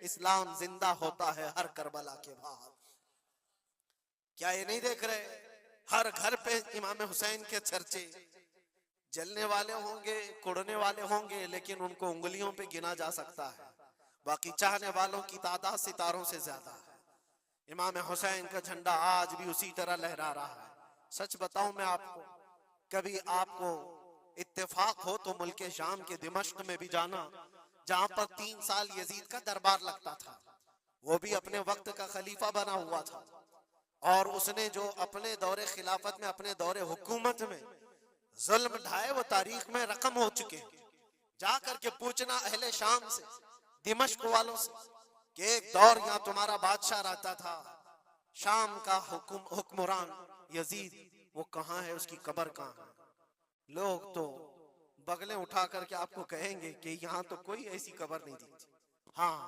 اسلام زندہ ہوتا ہے ہر کربلا کے بعد۔ کیا یہ نہیں دیکھ رہے ہر گھر پہ امام حسین کے چرچے؟ جلنے والے ہوں گے، کڑنے والے ہوں گے، لیکن ان کو انگلیوں پہ گنا جا سکتا ہے، باقی چاہنے والوں کی تعداد ستاروں سے زیادہ ہے۔ امام حسین کا جھنڈا آج بھی اسی طرح لہرا رہا ہے۔ سچ بتاؤں میں آپ کو، کبھی آپ کو اتفاق ہو تو ملک شام کے دمشق میں بھی جانا، جہاں پر 3 سال یزید کا دربار لگتا تھا، وہ بھی اپنے وقت کا خلیفہ بنا ہوا تھا، اور اس نے جو اپنے دور خلافت میں، اپنے دور حکومت میں ظلم ڈھائے وہ تاریخ میں رقم ہو چکے۔ جا کر کے پوچھنا اہل شام سے، دمشق والوں سے، کہ ایک دور یہاں تمہارا بادشاہ رہتا تھا، شام کا حکمران یزید، وہ کہاں ہے، اس کی قبر کہاں ہے؟ لوگ تو بغلیں اٹھا کر کے آپ کو کہیں گے کہ یہاں تو کوئی ایسی قبر نہیں دی۔ ہاں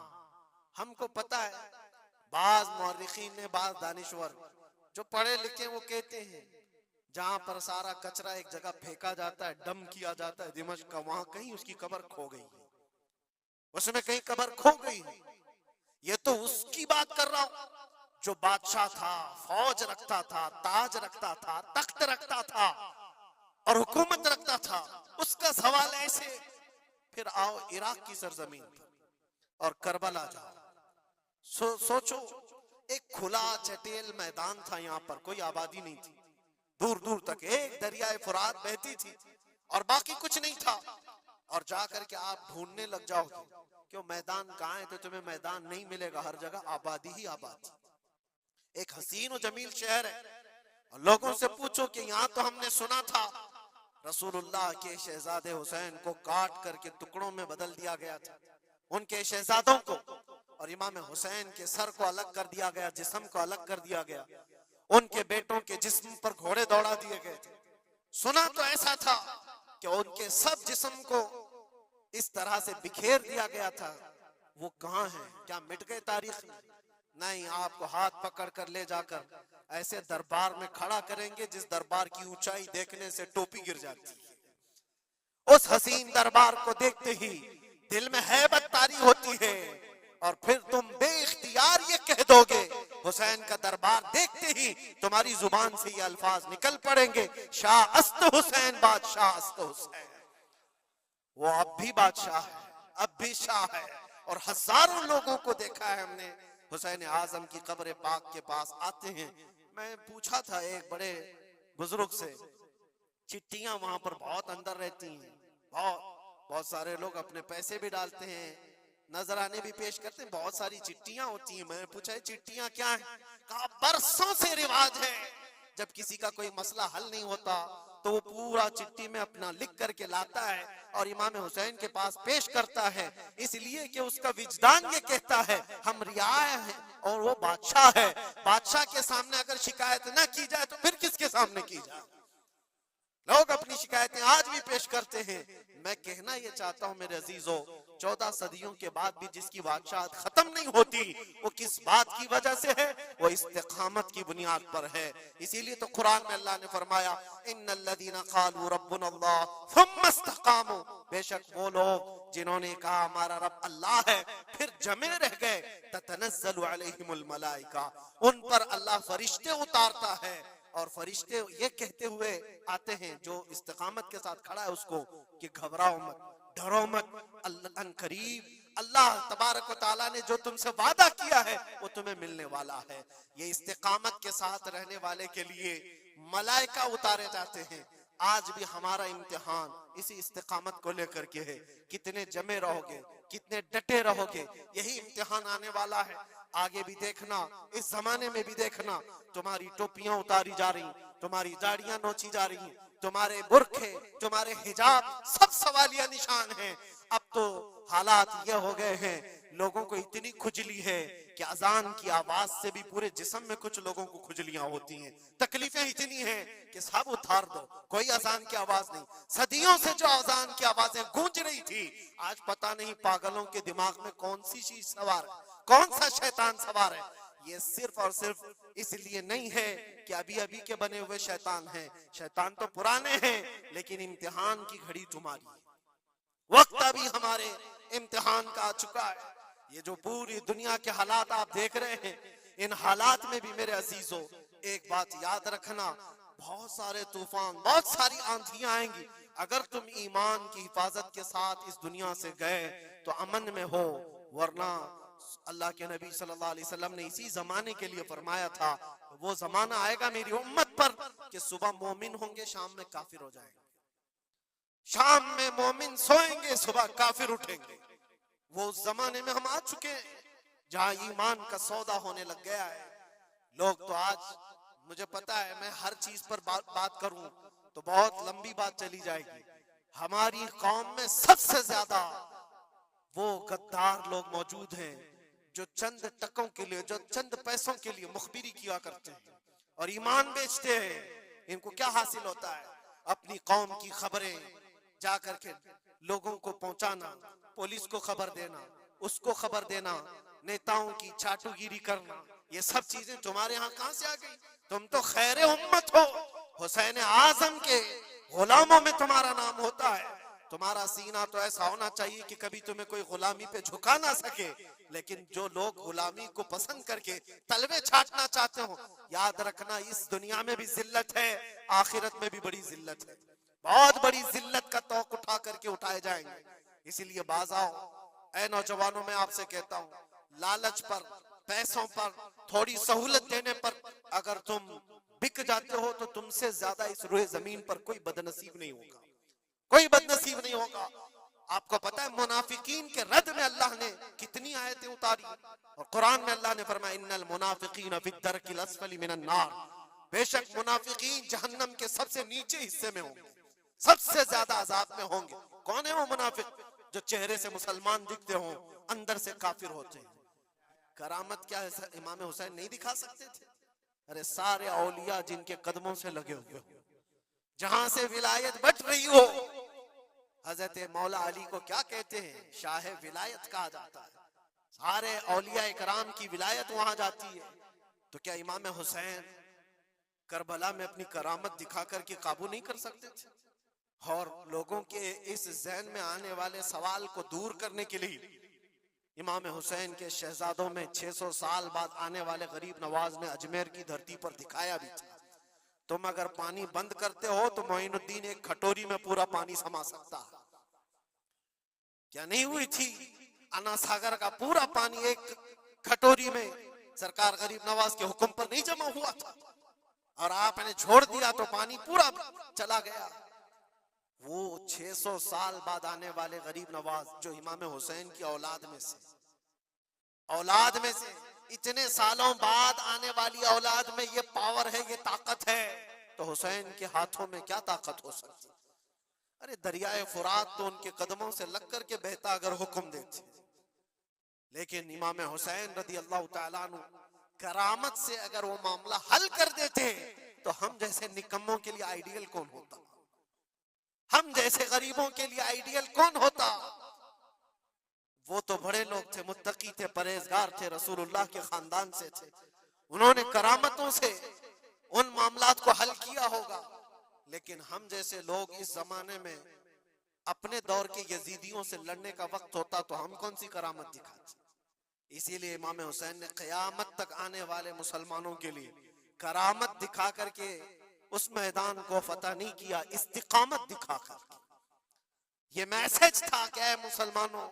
ہم کو پتا ہے، بعض مورخین نے، بعض دانشور جو پڑھے لکھے وہ کہتے ہیں جہاں پر سارا کچرا ایک جگہ پھینکا جاتا ہے، ڈم کیا جاتا ہے دمشق کا، وہاں کہیں اس کی قبر کھو گئی ہے، اس میں کہیں قبر کھو گئی ہے۔ یہ تو اس کی بات کر رہا ہوں جو بادشاہ تھا، فوج رکھتا تھا، تاج رکھتا تھا، تخت رکھتا تھا اور حکومت رکھتا تھا، اس کا سوال ایسے۔ پھر آؤ عراق کی سرزمین پر اور کربلا جاؤ، سوچو ایک کھلا چٹیل میدان تھا، یہاں پر کوئی آبادی نہیں تھی، دور دور تک ایک دریائے فرات بہتی تھی اور باقی کچھ نہیں تھا، اور جا کر کے آپ ڈھونڈنے لگ جاؤ گے کہ میدان کہاں ہے، تو تمہیں میدان نہیں ملے گا، ہر جگہ آبادی ہی آبادی۔ ایک حسین و جمیل شہر ہے، اور لوگوں سے پوچھو کہ یہاں تو ہم نے سنا تھا رسول اللہ کے شہزادے حسین کو کاٹ کر کے ٹکڑوں میں بدل دیا گیا تھا، ان کے شہزادوں کو، اور امام حسین کے سر کو الگ کر دیا گیا، جسم کو الگ کر دیا گیا، ان کے بیٹوں کے جسم پر گھوڑے دوڑا دیے گئے تھے۔ سنا تو ایسا تھا کہ ان کے سب جسم کو اس طرح سے بکھیر دیا گیا تھا، وہ کہاں ہیں؟ کیا مٹ گئے تاریخ میں؟ نہیں، آپ کو ہاتھ پکڑ کر لے جا کر ایسے دربار میں کھڑا کریں گے جس دربار کی اونچائی دیکھنے سے ٹوپی گر جاتی ہے۔ اس حسین دربار کو دیکھتے ہی دل میں ہیبت طاری ہوتی ہے، اور پھر تم بے اختیار یہ کہہ دو گے، حسین کا دربار دیکھتے ہی تمہاری زبان سے یہ الفاظ نکل پڑیں گے، شاہ است حسین، بادشاہ است حسین۔ وہ اب بھی بادشاہ ہے، اب بھی شاہ ہے، اور ہزاروں لوگوں کو دیکھا ہے ہم نے حسین اعظم کی قبر پاک کے پاس آتے ہیں۔ میں پوچھا تھا ایک بڑے بزرگ سے، چٹیاں وہاں پر بہت اندر رہتی ہیں، بہت سارے لوگ اپنے پیسے بھی ڈالتے ہیں، نذرانے بھی پیش کرتے ہیں، بہت ساری چٹیاں ہوتی ہیں۔ میں نے پوچھا یہ چٹیاں کیا ہیں؟ کہا برسوں سے رواج ہے، جب کسی کا کوئی مسئلہ حل نہیں ہوتا تو وہ پورا چٹی میں اپنا لکھ کر کے لاتا ہے اور امام حسین کے پاس پیش کرتا ہے، اس لیے کہ اس کا وجدان یہ کہتا ہے ہم رعایا ہیں اور وہ بادشاہ ہے، بادشاہ کے سامنے اگر شکایت نہ کی جائے تو پھر کس کے سامنے کی جائے؟ لوگ اپنی شکایتیں آج بھی پیش کرتے ہیں۔ میں کہنا یہ چاہتا ہوں میرے عزیزو، 14 صدیوں کے بعد بھی جس کی بادشاہت ختم نہیں ہوتی، وہ کس بات کی وجہ سے ہے؟ وہ استقامت کی بنیاد پر ہے۔ اسی لیے تو قرآن میں اللہ نے فرمایا ان الذین قالوا ربنا اللہ ثم استقاموا، بے شک وہ لوگ جنہوں نے کہا ہمارا رب اللہ ہے پھر جمے رہ گئے، تتنزل علیہم الملائکہ، ان پر اللہ فرشتے اتارتا ہے، اور فرشتے یہ کہتے ہوئے آتے ہیں جو استقامت کے ساتھ کھڑا ہے اس کو کہ گھبراؤ مت، ڈرو مت، ان قریب اللہ تبارک و تعالیٰ نے جو تم سے وعدہ کیا ہے وہ تمہیں ملنے والا ہے۔ یہ استقامت کے ساتھ رہنے والے کے لیے ملائکہ اتارے جاتے ہیں۔ آج بھی ہمارا امتحان اسی استقامت کو لے کر کے ہے، کتنے جمے رہو گے، کتنے ڈٹے رہو گے، یہی امتحان آنے والا ہے۔ آگے بھی دیکھنا، اس زمانے میں بھی دیکھنا، تمہاری ٹوپیاں اتاری جا رہی، تمہاری داڑیاں نوچی جا رہی، تمہارے برقعے، تمہارے حجاب سب سوالیہ نشان ہیں۔ اب تو حالات یہ ہو گئے ہیں، لوگوں کو اتنی کھجلی ہے کہ اذان کی آواز سے بھی پورے جسم میں کچھ لوگوں کو کھجلیاں ہوتی ہیں، تکلیفیں اتنی ہیں کہ سب اتار دو، کوئی اذان کی آواز نہیں۔ صدیوں سے جو اذان کی آوازیں گونج رہی تھی، آج پتہ نہیں پاگلوں کے دماغ میں کون سی چیز سوار ہے، کون سا شیطان سوار ہے۔ یہ صرف اور صرف اس لیے نہیں ہے کہ ابھی کے بنے ہوئے شیطان ہیں، شیطان تو پرانے ہیں، لیکن امتحان کی گھڑی تمہاری ہے، وقت ابھی ہمارے امتحان کا آ چکا ہے۔ یہ جو پوری دنیا کے حالات آپ دیکھ رہے ہیں، ان حالات میں بھی میرے عزیزو ایک بات یاد رکھنا، بہت سارے طوفان، بہت ساری آندھیاں آئیں گی، اگر تم ایمان کی حفاظت کے ساتھ اس دنیا سے گئے تو امن میں ہو، ورنہ اللہ کے نبی صلی اللہ علیہ وسلم نے اسی زمانے کے لیے فرمایا تھا، وہ زمانہ آئے گا میری امت پر کہ صبح مومن ہوں گے، شام میں کافر ہو جائیں گے، شام میں مومن سوئیں گے، صبح کافر اٹھیں گے۔ وہ اس زمانے میں ہم آ چکے ہیں جہاں ایمان کا سودا ہونے لگ گیا ہے۔ لوگ تو آج، مجھے پتا ہے میں ہر چیز پر بات کروں تو بہت لمبی بات چلی جائے گی، ہماری قوم میں سب سے زیادہ وہ غدار لوگ موجود ہیں جو چند ٹکوں کے لیے، جو چند پیسوں کے لیے مخبری کیا کرتے ہیں اور ایمان بیچتے ہیں۔ ان کو کیا حاصل ہوتا ہے؟ اپنی قوم کی خبریں جا کر کے لوگوں کو پہنچانا، پولیس کو خبر دینا، اس کو خبر دینا، نیتاؤں کی چاٹو گیری کرنا، یہ سب چیزیں تمہارے ہاں کہاں سے آ گئی؟ تم تو خیر امت ہو، حسین اعظم کے غلاموں میں تمہارا نام ہوتا ہے۔ تمہارا سینہ تو ایسا ہونا چاہیے کہ کبھی تمہیں کوئی غلامی پہ جھکا نہ سکے، لیکن جو لوگ غلامی کو پسند کر کے تلوے چھاٹنا چاہتے ہوں، یاد رکھنا اس دنیا میں بھی ذلت ہے، آخرت میں بھی بڑی ذلت ہے، بہت بڑی ذلت کا توق اٹھا کر کے اٹھائے جائیں گے۔ اسی لیے باز آؤ، اے نوجوانوں، میں آپ سے کہتا ہوں، لالچ پر، پیسوں پر، تھوڑی سہولت دینے پر اگر تم بک جاتے ہو تو تم سے زیادہ اس روئے زمین پر کوئی بدنصیب نہیں ہوگا، کوئی بدنصیب نہیں ہوگا۔ آپ کو پتا ہے منافقین کے رد میں اللہ نے کتنی آیتیں اتاری، اور قرآن میں اللہ نے فرمایا ان المنافقین فی الدرک الاسفل من النار، بے شک منافقین جہنم کے سب سے نیچے حصے میں ہوں گے، سب سے زیادہ عذاب میں ہوں گے۔ کون ہے وہ منافق؟ جو چہرے سے مسلمان دکھتے ہوں، اندر سے کافر ہوتے ہیں۔ کرامت کیا ہے؟ امام حسین نہیں دکھا سکتے تھے؟ ارے سارے اولیاء جن کے قدموں سے لگے ہوئے ہوں، جہاں سے ولایت بٹ رہی ہو، حضرت مولا علی کو کیا کہتے ہیں؟ شاہ ولایت کہا جاتا ہے، سارے اولیاء اکرام کی ولایت وہاں جاتی ہے۔ تو کیا امام حسین کربلا میں اپنی کرامت دکھا کر کے قابو نہیں کر سکتے تھے؟ اور لوگوں کے اس ذہن میں آنے والے سوال کو دور کرنے کے لیے امام حسین کے شہزادوں میں 600 سال بعد آنے والے غریب نواز نے اجمیر کی دھرتی پر دکھایا بھی تھا، تم اگر پانی بند کرتے ہو تو معین الدین ایک کھٹوری میں پورا پانی سما سکتا ہے۔ کیا نہیں ہوئی تھی؟ انا ساگر کا پورا پانی ایک کھٹوری میں سرکار غریب نواز کے حکم پر نہیں جمع ہوا تھا، اور آپ نے چھوڑ دیا تو پانی پورا چلا گیا۔ وہ 600 سال بعد آنے والے غریب نواز جو امام حسین کی اولاد میں سے اتنے سالوں بعد آنے والی اولاد میں یہ پاور ہے، یہ طاقت ہے، تو حسین کے ہاتھوں میں کیا طاقت ہو سکتی؟ ارے دریائے فرات تو ان کے قدموں سے لگ کر کے بہتا اگر حکم دیتے، لیکن امام حسین رضی اللہ تعالیٰ عنہ کرامت سے اگر وہ معاملہ حل کر دیتے تو ہم جیسے نکموں کے لیے آئیڈیل کون ہوتا؟ ہم جیسے غریبوں کے لیے آئیڈیل کون ہوتا؟ وہ تو بڑے لوگ تھے، متقی تھے، پرہیزگار تھے، رسول اللہ کے خاندان سے تھے، انہوں نے کرامتوں سے ان معاملات کو حل کیا ہوگا۔ لیکن ہم جیسے لوگ اس زمانے میں اپنے دور کے یزیدیوں سے لڑنے کا وقت ہوتا تو ہم کون سی کرامت دکھاتے؟ اسی لیے امام حسین نے قیامت تک آنے والے مسلمانوں کے لیے کرامت دکھا کر کے اس میدان کو فتح نہیں کیا، استقامت دکھا کر۔ یہ میسج تھا کہ اے مسلمانوں،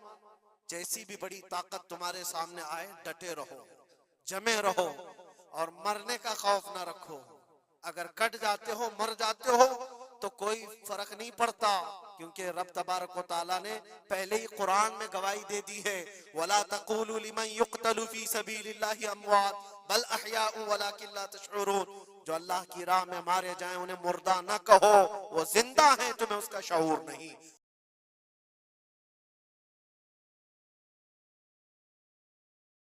جیسی بھی بڑی طاقت تمہارے سامنے آئے ڈٹے رہو، جمے رہو، اور مرنے کا خوف نہ رکھو۔ اگر کٹ جاتے ہو، مر جاتے ہو تو کوئی فرق نہیں پڑتا، کیونکہ رب تبارک و تعالیٰ نے پہلے ہی قرآن میں گواہی دے دی ہے وَلَا تَقُولُوا لِمَنْ يُقْتَلُ فِي سَبِيلِ اللَّهِ أَمْوَاتٌ بَلْ أَحْيَاءٌ وَلَكِنْ لَا تَشْعُرُونَ۔ جو اللہ کی راہ میں مارے جائیں انہیں مردہ نہ کہو، وہ زندہ ہیں، تمہیں اس کا شعور نہیں۔